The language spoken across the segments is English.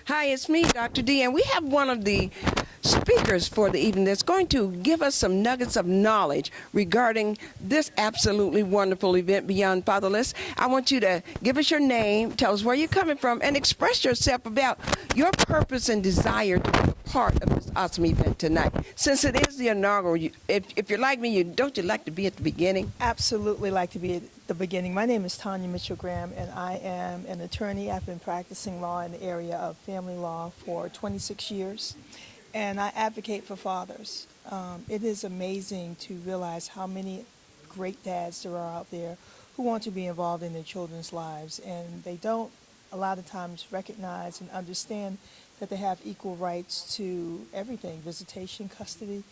Hi, it's me, Dr. D, and we have one of the speakers for the evening that's going to give us some nuggets of knowledge regarding this absolutely wonderful event, Beyond Fatherless. I want you to give us your name, tell us where you're coming from, and express yourself about your purpose and desire to be a part of this awesome event tonight. Since it is the inaugural, if you're like me, don't you like to be at the beginning? Absolutely like to be at the beginning. My name is Tanya Mitchell-Graham, and I am an attorney. I've been practicing law in the area of family law for 26 years, and I advocate for fathers. It is amazing to realize how many great dads there are out there who want to be involved in their children's lives, and they don't a lot of times recognize and understand that they have equal rights to everything, visitation, custody.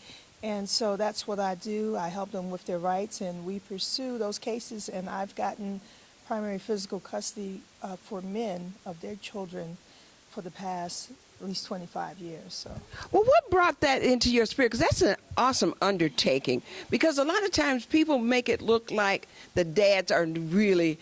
And so that's what I do. I help them with their rights, and we pursue those cases, and I've gotten primary physical custody for men of their children for the past at least 25 years. So, well, what brought that into your spirit? Because that's an awesome undertaking. Because a lot of times people make it look like the dads are really,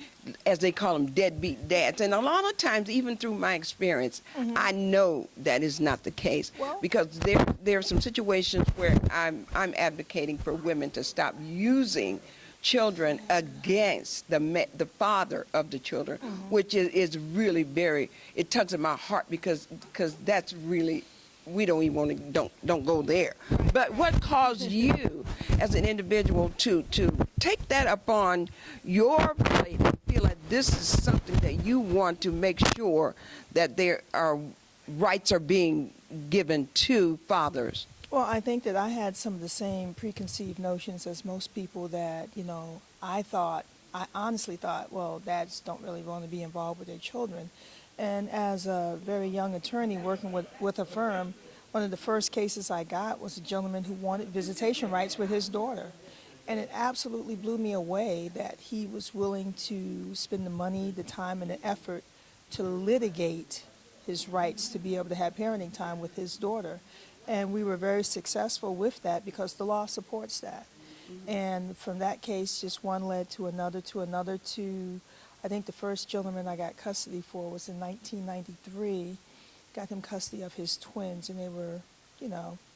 as they call them, deadbeat dads. And a lot of times, even through my experience, I know that is not the case. Well, because there are some situations where I'm advocating for women to stop using children against the father of the children, which is really it tugs at my heart because that's really, we don't even want to, don't go there. But what caused you as an individual to take that upon your plate and feel like this is something that you want to make sure that there are rights are being given to fathers? Well, I think that I had some of the same preconceived notions as most people that, I honestly thought, well, dads don't really want to be involved with their children. And as a very young attorney working with a firm, one of the first cases I got was a gentleman who wanted visitation rights with his daughter. And it absolutely blew me away that he was willing to spend the money, the time, and the effort to litigate his rights to be able to have parenting time with his daughter. And we were very successful with that because the law supports that. And from that case, just one led to another, I think the first gentleman I got custody for was in 1993. Got him custody of his twins, and they were,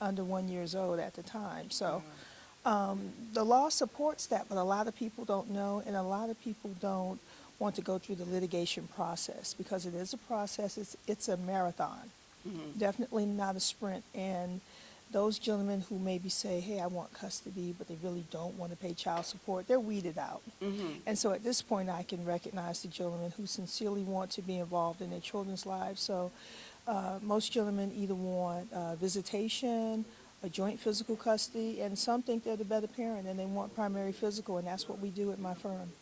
under 1 year old at the time. So the law supports that, but a lot of people don't know, and a lot of people don't want to go through the litigation process because it is a process. It's a marathon. Definitely not a sprint. And those gentlemen who maybe say, hey, I want custody, but they really don't want to pay child support, they're weeded out. And so at this point, I can recognize the gentlemen who sincerely want to be involved in their children's lives. So most gentlemen either want visitation, a joint physical custody, and some think they're the better parent and they want primary physical, and that's what we do at my firm.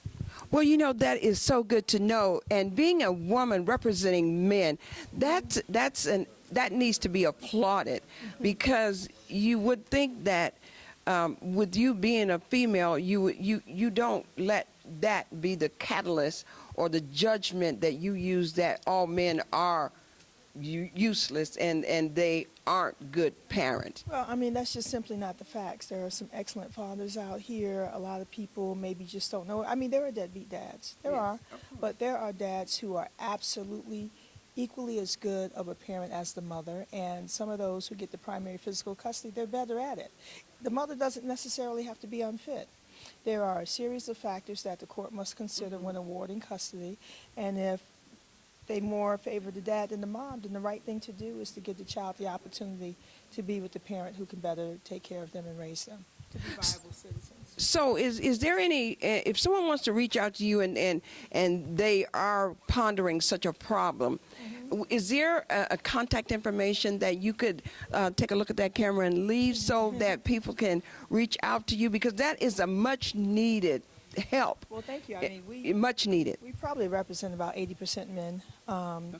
Well, that is so good to know. And being a woman representing men, that needs to be applauded, because you would think that with you being a female, you don't let that be the catalyst or the judgment that you use that all men are useless and they aren't good parents. Well, I mean, that's just simply not the facts. There are some excellent fathers out here. A lot of people maybe just don't know. I mean, there are deadbeat dads. There are. But there are dads who are absolutely equally as good of a parent as the mother. And some of those who get the primary physical custody, they're better at it. The mother doesn't necessarily have to be unfit. There are a series of factors that the court must consider when awarding custody. And if they more favor the dad than the mom, then the right thing to do is to give the child the opportunity to be with the parent who can better take care of them and raise them to be viable citizens. So is there any, if someone wants to reach out to you and they are pondering such a problem, is there a contact information that you could take a look at that camera and leave so that people can reach out to you? Because that is a much needed help. Well, thank you. I mean, much needed. We probably represent about 80% men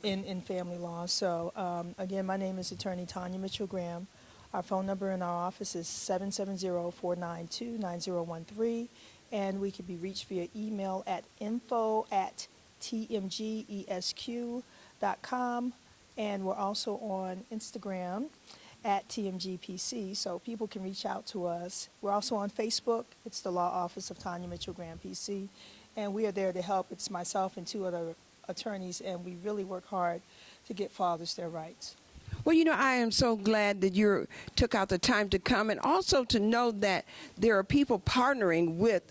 in family law. So again, my name is Attorney Tanya Mitchell-Graham. Our phone number in our office is 770-492-9013, and we can be reached via email at info@tmgesq.com, and we're also on Instagram at TMGPC, so people can reach out to us. We're also on Facebook. It's the Law Office of Tanya Mitchell-Graham, PC, and we are there to help. It's myself and two other attorneys, and we really work hard to to get fathers their rights. Well, I am so glad that you took out the time to come, and also to know that there are people partnering with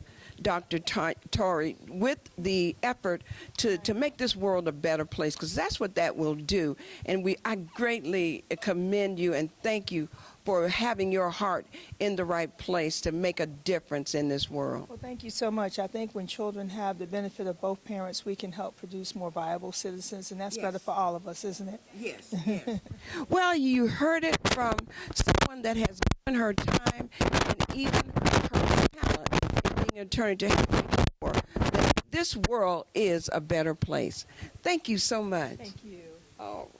Dr. Torrey with the effort to make this world a better place, because that's what that will do. And I greatly commend you and thank you for having your heart in the right place to make a difference in this world. Well, thank you so much. I think when children have the benefit of both parents, we can help produce more viable citizens, and that's better for all of us, isn't it? Yes, yes. Well, you heard it from someone that has given her time and even her talent in being an attorney to help make sure that this world is a better place. Thank you so much. Thank you. All right.